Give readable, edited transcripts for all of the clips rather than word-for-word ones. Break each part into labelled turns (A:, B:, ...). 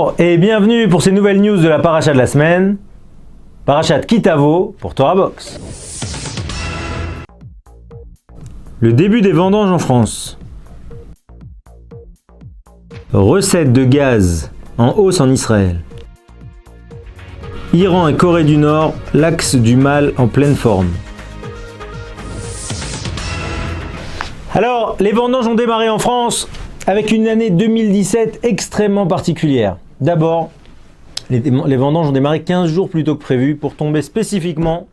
A: Bonjour et bienvenue pour ces nouvelles news de la paracha de la semaine. Parachat Ki Tavo pour Torah Box. Le début des vendanges en France. Recettes de gaz en hausse en Israël. Iran et Corée du Nord, l'axe du mal en pleine forme. Alors, les vendanges ont démarré en France avec une année 2017 extrêmement particulière. D'abord, les vendanges ont démarré 15 jours plus tôt que prévu pour tomber spécifiquement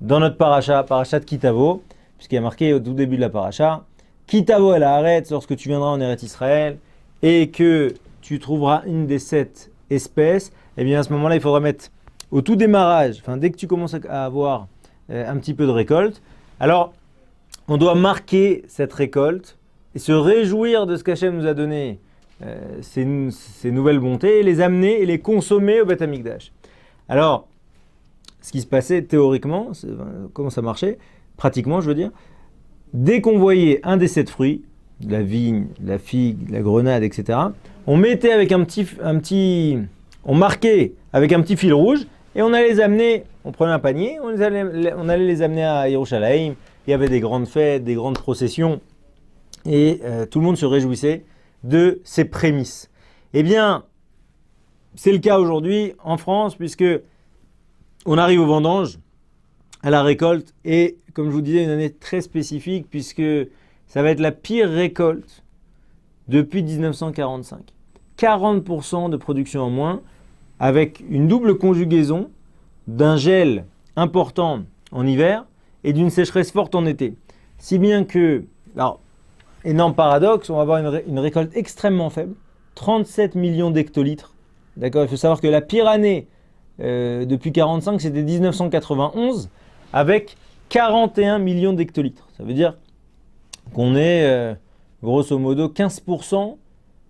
A: dans notre parachat de Ki Tavo, puisqu'il y a marqué au tout début de la paracha Ki Tavo el haaretz, lorsque tu viendras en Eretz Israël et que tu trouveras une des 7 espèces, et bien à ce moment-là, il faudra mettre au tout démarrage, dès que tu commences à avoir un petit peu de récolte, alors on doit marquer cette récolte et se réjouir de ce qu'Hachem nous a donné, ces nouvelles bontés, et les amener et les consommer au Beth Amikdash. Alors, ce qui se passait théoriquement, comment ça marchait, pratiquement je veux dire, dès qu'on voyait un des 7 fruits, de la vigne, de la figue, de la grenade, etc., on mettait avec on marquait avec un petit fil rouge, et on allait les amener, on prenait un panier, on allait les amener à Yerushalayim. Il y avait des grandes fêtes, des grandes processions, et tout le monde se réjouissait de ces prémices. Eh bien, c'est le cas aujourd'hui en France, puisque on arrive aux vendanges, à la récolte, et comme je vous disais, une année très spécifique, puisque ça va être la pire récolte depuis 1945. 40% de production en moins, avec une double conjugaison d'un gel important en hiver et d'une sécheresse forte en été. Si bien que, alors, énorme paradoxe, on va avoir une récolte extrêmement faible, 37 millions d'hectolitres. D'accord, il faut savoir que la pire année depuis 1945, c'était 1991, avec 41 millions d'hectolitres. Ça veut dire qu'on est, grosso modo, 15%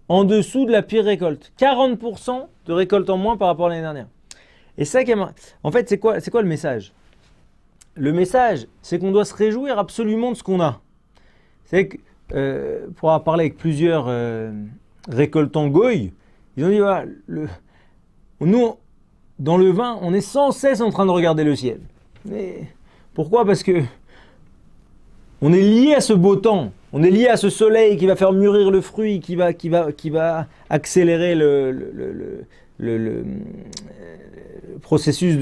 A: en dessous de la pire récolte. 40% de récolte en moins par rapport à l'année dernière. Et ça, en fait, c'est quoi le message ? Le message, c'est qu'on doit se réjouir absolument de ce qu'on a. C'est que, pour avoir parlé avec plusieurs récoltants goy, ils ont dit, voilà, nous, dans le vin, on est sans cesse en train de regarder le ciel. Mais pourquoi ? Parce que on est lié à ce beau temps, on est lié à ce soleil qui va faire mûrir le fruit, qui va accélérer le processus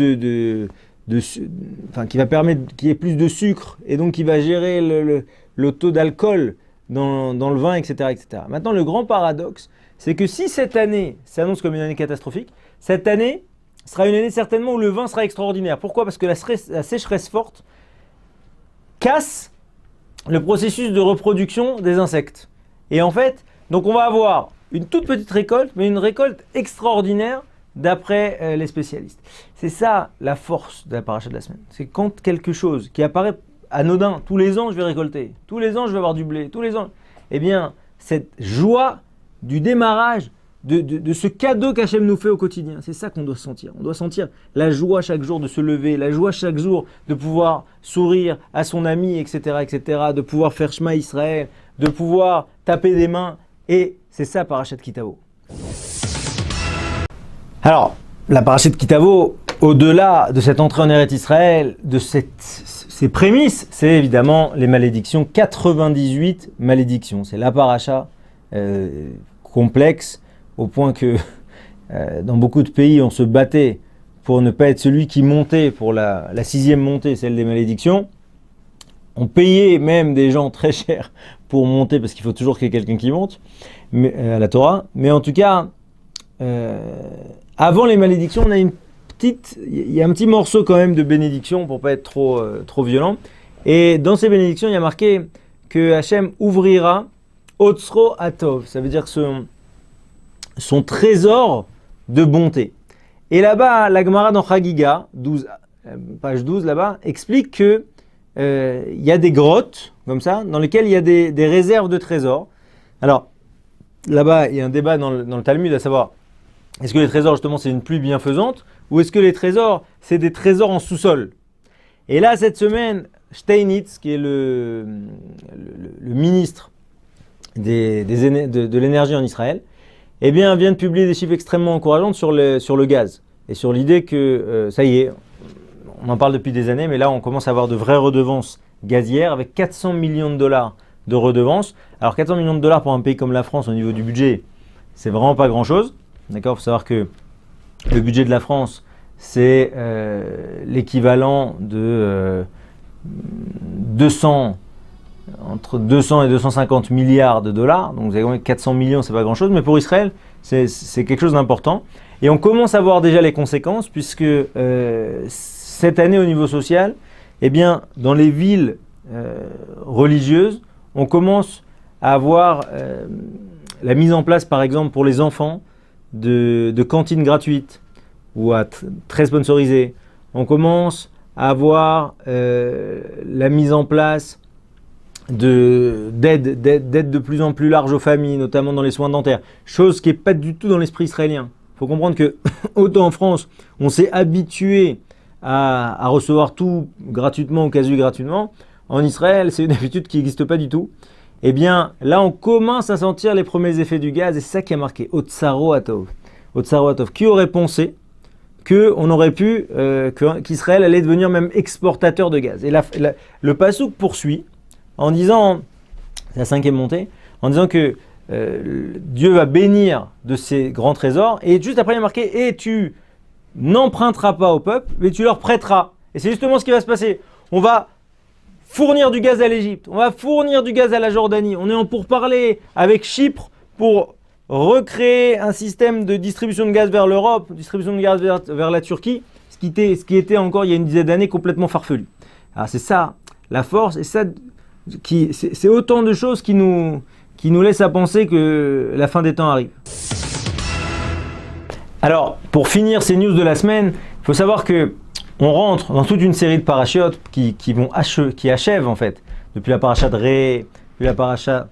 A: qui va permettre qu'il y ait plus de sucre et donc qui va gérer le taux d'alcool dans le vin, etc., etc. Maintenant, le grand paradoxe, c'est que si cette année s'annonce comme une année catastrophique, cette année sera une année certainement où le vin sera extraordinaire. Pourquoi ? Parce que la sécheresse forte casse le processus de reproduction des insectes. Et en fait, donc on va avoir une toute petite récolte, mais une récolte extraordinaire d'après les spécialistes. C'est ça la force de la paracha de la semaine. C'est quand quelque chose qui apparaît anodin, tous les ans je vais récolter, tous les ans je vais avoir du blé, tous les ans, eh bien cette joie du démarrage de ce cadeau qu'Hachem nous fait au quotidien, c'est ça qu'on doit sentir. On doit sentir la joie chaque jour de se lever, la joie chaque jour de pouvoir sourire à son ami, etc., etc., de pouvoir faire Shema Israël, de pouvoir taper des mains, et c'est ça parachat Ki Tavo. Alors, la parachat Ki Tavo, au-delà de cette entrée en Eretz Israël, de ces prémices, c'est évidemment les malédictions, 98 malédictions. C'est la paracha complexe, au point que dans beaucoup de pays, on se battait pour ne pas être celui qui montait pour la 6e montée, celle des malédictions. On payait même des gens très chers pour monter, parce qu'il faut toujours qu'il y ait quelqu'un qui monte à la Torah. Mais en tout cas, avant les malédictions, il y a un petit morceau quand même de bénédiction pour ne pas être trop violent. Et dans ces bénédictions, il y a marqué que Hachem ouvrira Otsro Atov. Ça veut dire que son trésor de bonté. Et là-bas, la Gemara dans Chagiga, page 12 là-bas, explique que il y a des grottes, comme ça, dans lesquelles il y a des réserves de trésors. Alors, là-bas, il y a un débat dans le Talmud, à savoir, est-ce que les trésors, justement, c'est une pluie bienfaisante, ou est-ce que les trésors, c'est des trésors en sous-sol ? Et là, cette semaine, Steinitz, qui est le ministre de l'énergie en Israël, eh bien, vient de publier des chiffres extrêmement encourageants sur le gaz. Et sur l'idée que, ça y est, on en parle depuis des années, mais là, on commence à avoir de vraies redevances gazières avec 400 millions de dollars de redevances. Alors, 400 millions de dollars pour un pays comme la France au niveau du budget, c'est vraiment pas grand-chose. D'accord ? Il faut savoir que le budget de la France, c'est l'équivalent de entre 200 et 250 milliards de dollars. Donc, vous avez 400 millions, c'est pas grand-chose, mais pour Israël, c'est quelque chose d'important. Et on commence à voir déjà les conséquences, puisque cette année, au niveau social, eh bien, dans les villes religieuses, on commence à avoir la mise en place, par exemple, pour les enfants, de cantines gratuites ou très sponsorisées. On commence à avoir la mise en place d'aide de plus en plus large aux familles, notamment dans les soins dentaires, chose qui n'est pas du tout dans l'esprit israélien. Il faut comprendre que, autant en France, on s'est habitué à recevoir tout gratuitement ou quasi gratuitement, en Israël, c'est une habitude qui n'existe pas du tout. Eh bien, là, on commence à sentir les premiers effets du gaz, et c'est ça qui a marqué Otsaro Atov. Otsaro Atov. Qui aurait pensé qu'on aurait pu, qu'Israël allait devenir même exportateur de gaz? Et le passouk poursuit en disant, c'est la 5e montée, en disant que Dieu va bénir de ses grands trésors, et juste après il y a marqué, et tu n'emprunteras pas au peuple, mais tu leur prêteras. Et c'est justement ce qui va se passer. On va fournir du gaz à l'Égypte, on va fournir du gaz à la Jordanie, on est en pourparlers avec Chypre pour recréer un système de distribution de gaz vers l'Europe, distribution de gaz vers la Turquie, ce qui était encore il y a une dizaine d'années complètement farfelu. Alors c'est ça la force, et ça c'est autant de choses qui nous laissent à penser que la fin des temps arrive. Alors, pour finir ces news de la semaine, il faut savoir que on rentre dans toute une série de parachutes qui achèvent en fait, depuis la paracha de Ré, depuis la paracha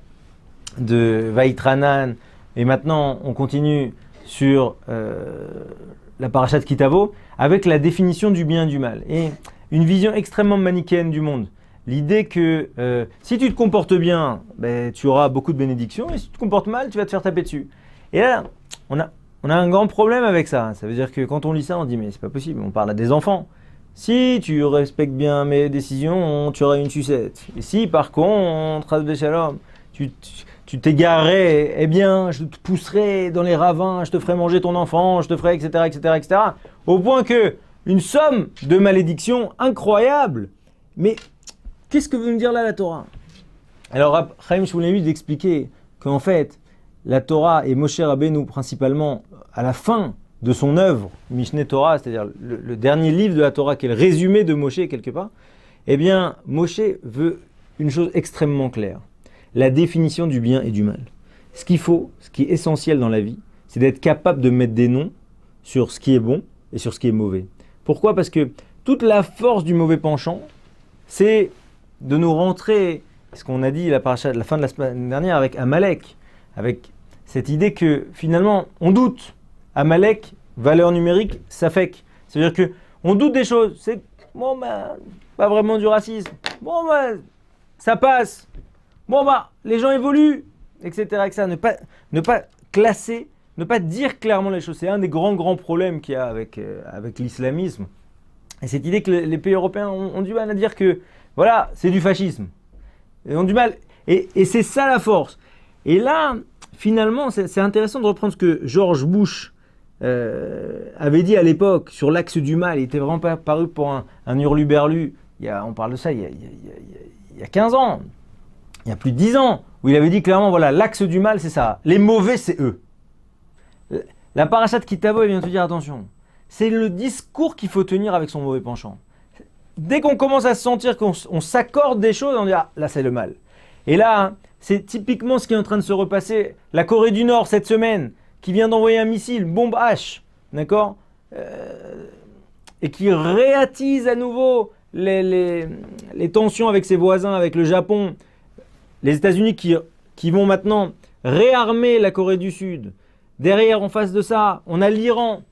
A: de Vaïtranan, et maintenant on continue sur la paracha de Kitavo, avec la définition du bien et du mal, et une vision extrêmement manichéenne du monde. L'idée que si tu te comportes bien, tu auras beaucoup de bénédictions, et si tu te comportes mal, tu vas te faire taper dessus. Et là, on a un grand problème avec ça. Ça veut dire que quand on lit ça, on dit mais c'est pas possible, on parle à des enfants. Si tu respectes bien mes décisions, tu auras une sucette. Et si par contre, Chas v'Shalom, tu t'égarerais, eh bien je te pousserai dans les ravins, je te ferai manger ton enfant, je te ferai etc. etc. Au point que une somme de malédictions incroyable. Mais qu'est-ce que veut nous dire là la Torah? Alors, Chaim Shmulevitch d'expliquer qu'en fait, la Torah et Moshe Rabbeinu principalement à la fin de son œuvre, Mishneh Torah, c'est-à-dire le dernier livre de la Torah qui est le résumé de Moshe quelque part, eh bien, Moshe veut une chose extrêmement claire, la définition du bien et du mal. Ce qu'il faut, ce qui est essentiel dans la vie, c'est d'être capable de mettre des noms sur ce qui est bon et sur ce qui est mauvais. Pourquoi? Parce que toute la force du mauvais penchant, c'est de nous rentrer, ce qu'on a dit la fin de la semaine dernière avec Amalek, avec cette idée que finalement on doute. Amalek, valeur numérique, ça fait. C'est-à-dire que on doute des choses. C'est pas vraiment du racisme. Ça passe. Les gens évoluent, etc. Ne pas classer, ne pas dire clairement les choses. C'est un des grands problèmes qu'il y a avec l'islamisme. Et cette idée que les pays européens ont du mal à dire que voilà, c'est du fascisme. Ils ont du mal. Et c'est ça la force. Et là, finalement, c'est intéressant de reprendre ce que George Bush avait dit à l'époque sur l'axe du mal. Il était vraiment pas paru pour un hurluberlu. On parle de ça il y a 15 ans, il y a plus de 10 ans, où il avait dit clairement, voilà, l'axe du mal, c'est ça. Les mauvais, c'est eux. La paracha de Kitavo, elle vient te dire, attention, c'est le discours qu'il faut tenir avec son mauvais penchant. Dès qu'on commence à se sentir qu'on s'accorde des choses, on dit, ah, là, c'est le mal. Et là, c'est typiquement ce qui est en train de se repasser. La Corée du Nord, cette semaine, qui vient d'envoyer un missile, bombe H, d'accord, et qui réattise à nouveau les tensions avec ses voisins, avec le Japon, les États-Unis qui vont maintenant réarmer la Corée du Sud. Derrière, en face de ça, on a l'Iran,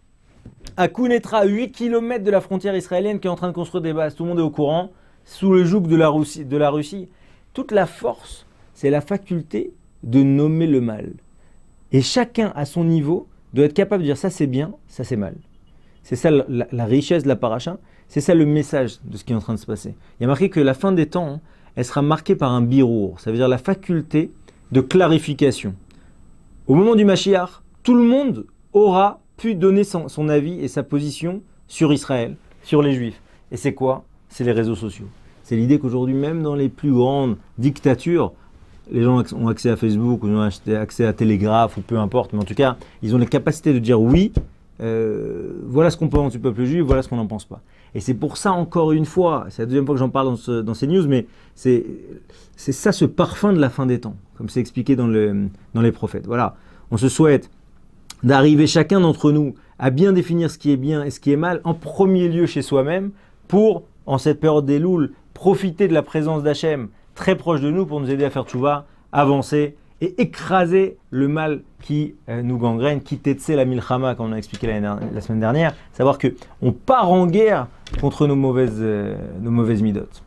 A: à Quneitra, 8 km de la frontière israélienne, qui est en train de construire des bases. Tout le monde est au courant, sous le joug de la Russie. Toute la force, c'est la faculté de nommer le mal. Et chacun à son niveau doit être capable de dire ça c'est bien, ça c'est mal. C'est ça la richesse de la paracha, c'est ça le message de ce qui est en train de se passer. Il y a marqué que la fin des temps, elle sera marquée par un birour, ça veut dire la faculté de clarification. Au moment du Mashiach, tout le monde aura pu donner son avis et sa position sur Israël, sur les Juifs. Et c'est quoi? C'est les réseaux sociaux. C'est l'idée qu'aujourd'hui, même dans les plus grandes dictatures, les gens ont accès à Facebook, ou ont accès à Télégraphe, ou peu importe, mais en tout cas, ils ont la capacité de dire oui, voilà ce qu'on pense du peuple juif, voilà ce qu'on n'en pense pas. Et c'est pour ça, encore une fois, c'est la deuxième fois que j'en parle dans ces news, mais c'est ça ce parfum de la fin des temps, comme c'est expliqué dans les prophètes. Voilà, on se souhaite d'arriver chacun d'entre nous à bien définir ce qui est bien et ce qui est mal, en premier lieu chez soi-même, pour, en cette période des louls, profiter de la présence d'Hachem très proche de nous pour nous aider à faire tchouva, avancer et écraser le mal qui nous gangrène, qui tetse la milchama, comme on a expliqué la semaine dernière, savoir qu'on part en guerre contre nos mauvaises midotes.